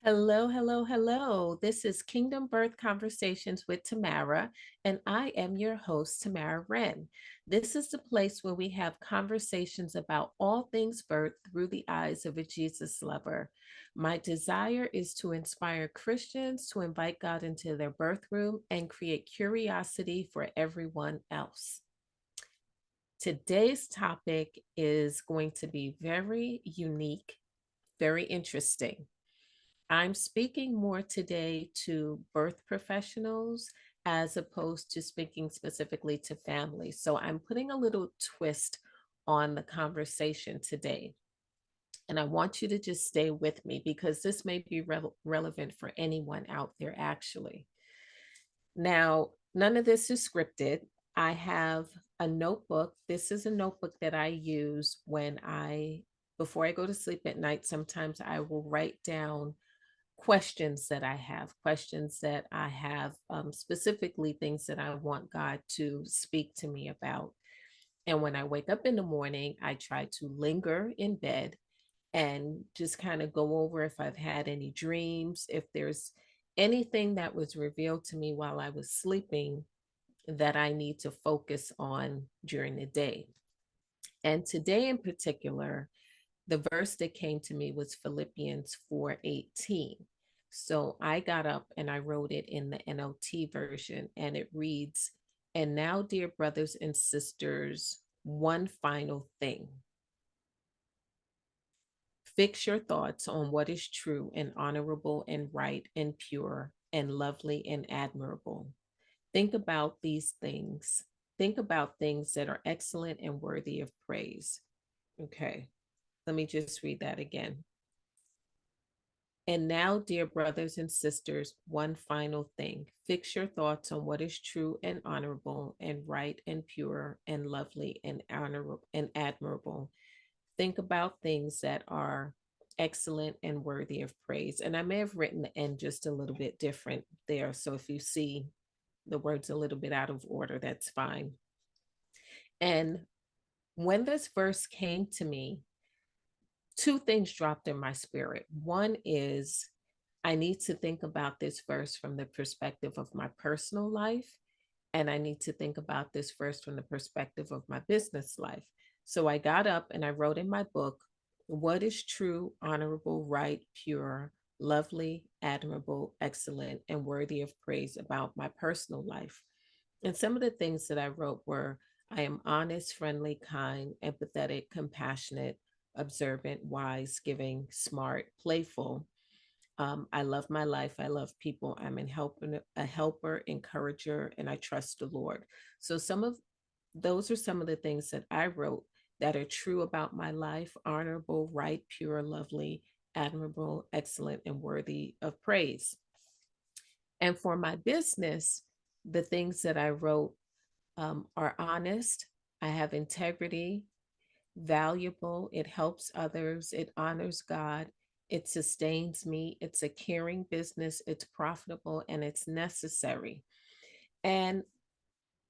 Hello, hello, hello. This is Kingdom Birth Conversations with Tamara, and I am your host, Tamara Wren. This is the place where we have conversations about all things birth through the eyes of a Jesus lover. My desire is to inspire Christians to invite God into their birth room and create curiosity for everyone else. Today's topic is going to be very unique, very interesting. I'm speaking more today to birth professionals as opposed to speaking specifically to families. So I'm putting a little twist on the conversation today. And I want you to just stay with me because this may be relevant for anyone out there, actually. Now, none of this is scripted. I have a notebook. This is a notebook that I use before I go to sleep at night. Sometimes I will write down questions that I have, specifically things that I want God to speak to me about. And when I wake up in the morning, I try to linger in bed and just kind of go over if I've had any dreams, if there's anything that was revealed to me while I was sleeping that I need to focus on during the day. And today in particular, the verse that came to me was Philippians 4:18. So I got up and I wrote it in the NLT version, and it reads, "And now, dear brothers and sisters, one final thing. Fix your thoughts on what is true and honorable and right and pure and lovely and admirable. Think about these things. Think about things that are excellent and worthy of praise." Okay, let me just read that again. And now, dear brothers and sisters, one final thing. Fix your thoughts on what is true and honorable and right and pure and lovely and honorable and admirable. Think about things that are excellent and worthy of praise. And I may have written the end just a little bit different there. So if you see the words a little bit out of order, that's fine. And when this verse came to me, two things dropped in my spirit. One is I need to think about this verse from the perspective of my personal life, and I need to think about this verse from the perspective of my business life. So I got up and I wrote in my book, what is true, honorable, right, pure, lovely, admirable, excellent, and worthy of praise about my personal life. And some of the things that I wrote were I am honest, friendly, kind, empathetic, compassionate, observant, wise, giving, smart, playful. I love my life. I love people. I'm a helper, encourager, and I trust the Lord. So some of those are some of the things that I wrote that are true about my life: honorable, right, pure, lovely, admirable, excellent, and worthy of praise. And for my business, the things that I wrote are honest. I have integrity, valuable, it helps others, it honors God, it sustains me, it's a caring business, it's profitable, and it's necessary. And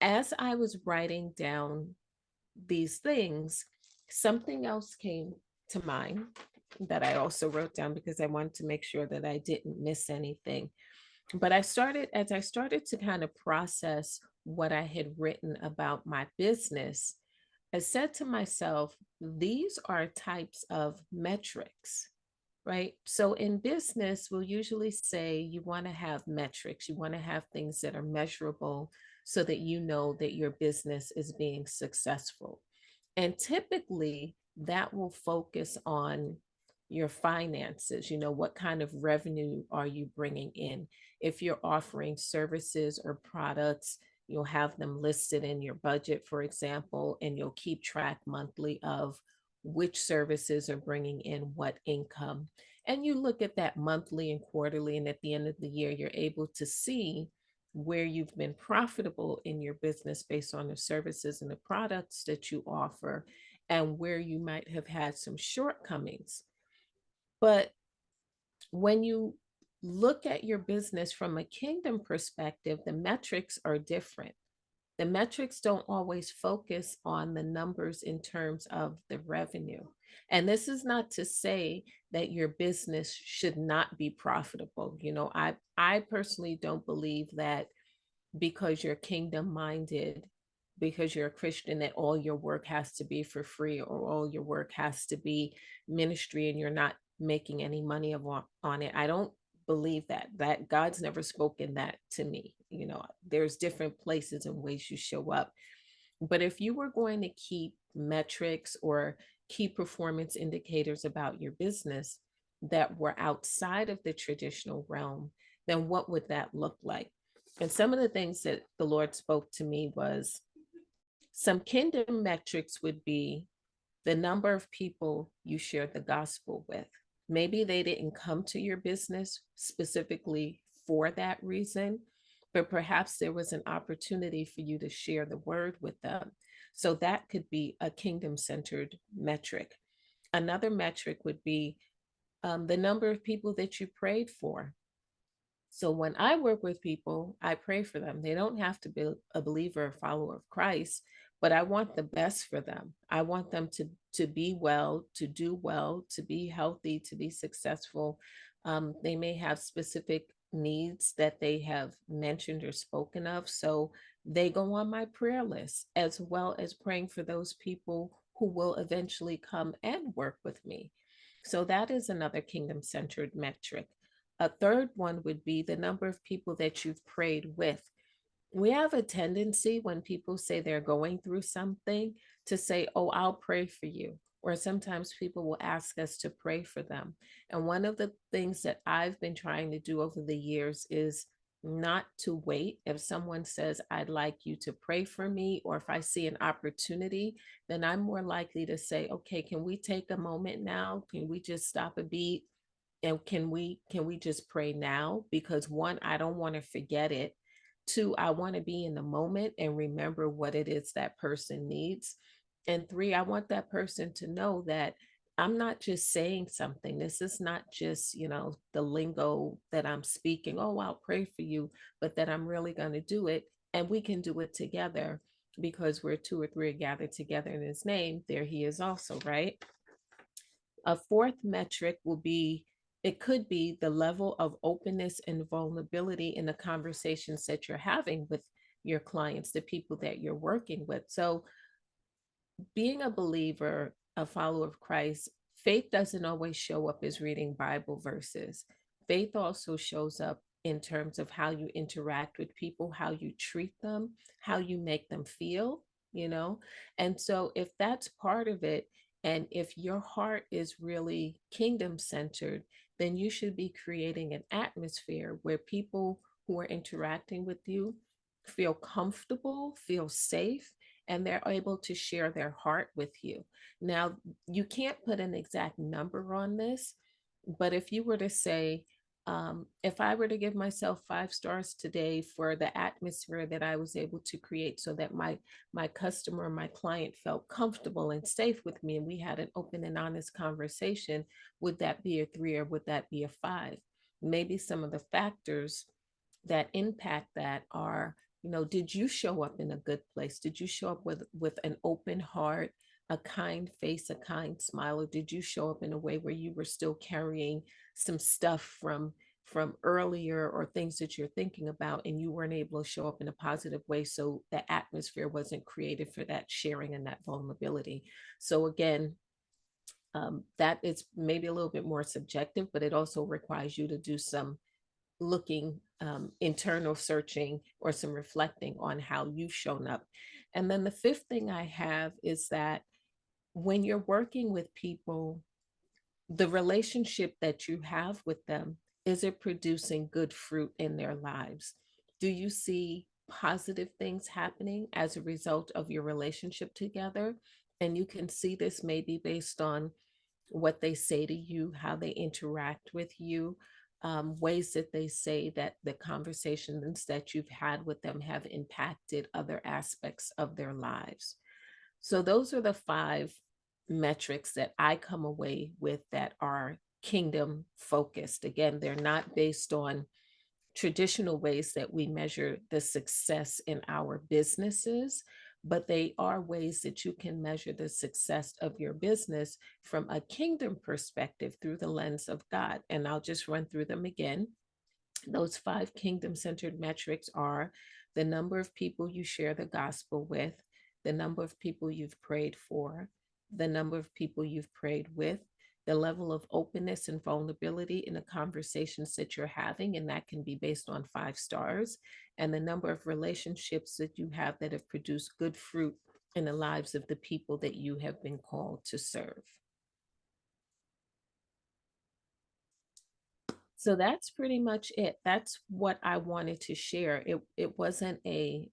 as I was writing down these things, something else came to mind that I also wrote down because I wanted to make sure that I didn't miss anything. But as I started to kind of process what I had written about my business, I said to myself, these are types of metrics, right? So in business, we'll usually say you want to have metrics, you want to have things that are measurable so that you know that your business is being successful. And typically, that will focus on your finances. You know, what kind of revenue are you bringing in? If you're offering services or products, you'll have them listed in your budget, for example, and you'll keep track monthly of which services are bringing in what income. And you look at that monthly and quarterly, and at the end of the year, you're able to see where you've been profitable in your business based on the services and the products that you offer, and where you might have had some shortcomings. But when you look at your business from a kingdom perspective, the metrics are different. The metrics don't always focus on the numbers in terms of the revenue. And this is not to say that your business should not be profitable. I personally don't believe that because you're kingdom minded, because you're a Christian, that all your work has to be for free or all your work has to be ministry and you're not making any money on it. I don't believe that God's never spoken that to me. There's different places and ways you show up. But if you were going to keep metrics or key performance indicators about your business that were outside of the traditional realm, then what would that look like? And some of the things that the Lord spoke to me was some kingdom metrics would be the number of people you shared the gospel with. Maybe they didn't come to your business specifically for that reason, but perhaps there was an opportunity for you to share the word with them. So that could be a kingdom centered metric. Another metric would be the number of people that you prayed for. So when I work with people, I pray for them. They don't have to be a believer or follower of Christ, but I want the best for them. I want them to be well, to do well, to be healthy, to be successful. They may have specific needs that they have mentioned or spoken of. So they go on my prayer list, as well as praying for those people who will eventually come and work with me. So that is another kingdom centered metric. A third one would be the number of people that you've prayed with. We have a tendency when people say they're going through something to say, "Oh, I'll pray for you." Or sometimes people will ask us to pray for them. And one of the things that I've been trying to do over the years is not to wait. If someone says, "I'd like you to pray for me," or if I see an opportunity, then I'm more likely to say, "Okay, can we take a moment now? Can we just stop a beat? And can we just pray now?" Because one, I don't want to forget it. Two, I want to be in the moment and remember what it is that person needs. And three, I want that person to know that I'm not just saying something. This is not just, the lingo that I'm speaking. "Oh, I'll pray for you," but that I'm really going to do it, and we can do it together, because where two or three are gathered together in his name, there he is also, right? A fourth metric will be, it could be the level of openness and vulnerability in the conversations that you're having with your clients, the people that you're working with. So being a believer, a follower of Christ, faith doesn't always show up as reading Bible verses. Faith also shows up in terms of how you interact with people, how you treat them, how you make them feel, you know? And so if that's part of it, and if your heart is really kingdom centered, then you should be creating an atmosphere where people who are interacting with you feel comfortable, feel safe, and they're able to share their heart with you. Now, you can't put an exact number on this, but if you were to say, if I were to give myself 5 stars today for the atmosphere that I was able to create so that my customer, my client felt comfortable and safe with me, and we had an open and honest conversation, would that be a 3 or would that be a 5? Maybe some of the factors that impact that are, did you show up in a good place? Did you show up with an open heart, a kind face, a kind smile? Or did you show up in a way where you were still carrying some stuff from earlier, or things that you're thinking about, and you weren't able to show up in a positive way, so the atmosphere wasn't created for that sharing and that vulnerability? So again, that is maybe a little bit more subjective, but it also requires you to do some looking, internal searching, or some reflecting on how you've shown up. And then the fifth thing I have is that when you're working with people, the relationship that you have with them, is it producing good fruit in their lives? Do you see positive things happening as a result of your relationship together? And you can see this maybe based on what they say to you, how they interact with you, ways that they say that the conversations that you've had with them have impacted other aspects of their lives. So, those are the 5 metrics that I come away with that are kingdom focused. Again, they're not based on traditional ways that we measure the success in our businesses, but they are ways that you can measure the success of your business from a kingdom perspective through the lens of God. And I'll just run through them again. Those five kingdom centered metrics are the number of people you share the gospel with, the number of people you've prayed for, the number of people you've prayed with, the level of openness and vulnerability in the conversations that you're having, and that can be based on 5 stars, and the number of relationships that you have that have produced good fruit in the lives of the people that you have been called to serve. So that's pretty much it. That's what I wanted to share. It wasn't a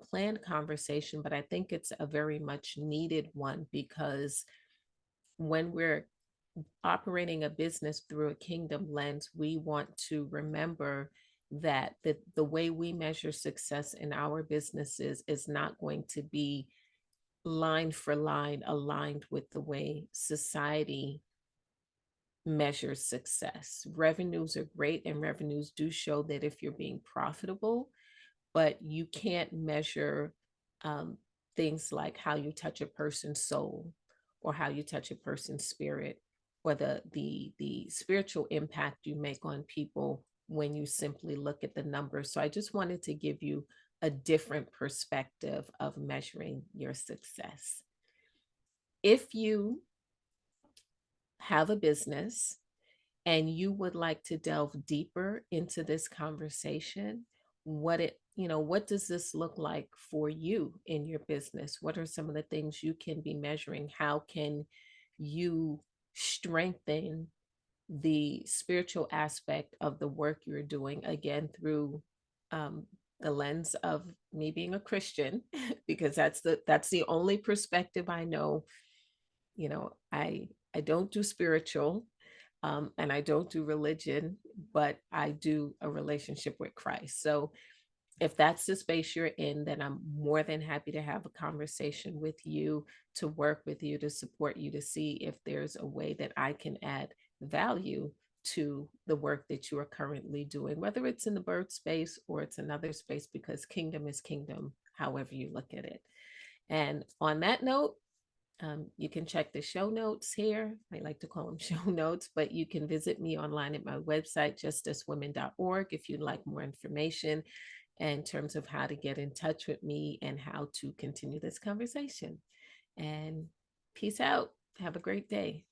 planned conversation, but I think it's a very much needed one, because when we're operating a business through a kingdom lens, we want to remember that the way we measure success in our businesses is not going to be line for line aligned with the way society measures success. Revenues are great, and revenues do show that if you're being profitable, but you can't measure um, things like how you touch a person's soul, or how you touch a person's spirit, or the spiritual impact you make on people when you simply look at the numbers. So I just wanted to give you a different perspective of measuring your success. If you have a business and you would like to delve deeper into this conversation, what does this look like for you in your business? What are some of the things you can be measuring? How can you strengthen the spiritual aspect of the work you're doing, again, through um, the lens of me being a Christian, because that's the only perspective I know. I don't do spiritual, and I don't do religion, but I do a relationship with Christ. So if that's the space you're in, then I'm more than happy to have a conversation with you, to work with you, to support you, to see if there's a way that I can add value to the work that you are currently doing, whether it's in the birth space or it's another space, because kingdom is kingdom, however you look at it. And on that note, you can check the show notes here. I like to call them show notes, but you can visit me online at my website, justuswomen.org, if you'd like more information in terms of how to get in touch with me and how to continue this conversation. And peace out. Have a great day.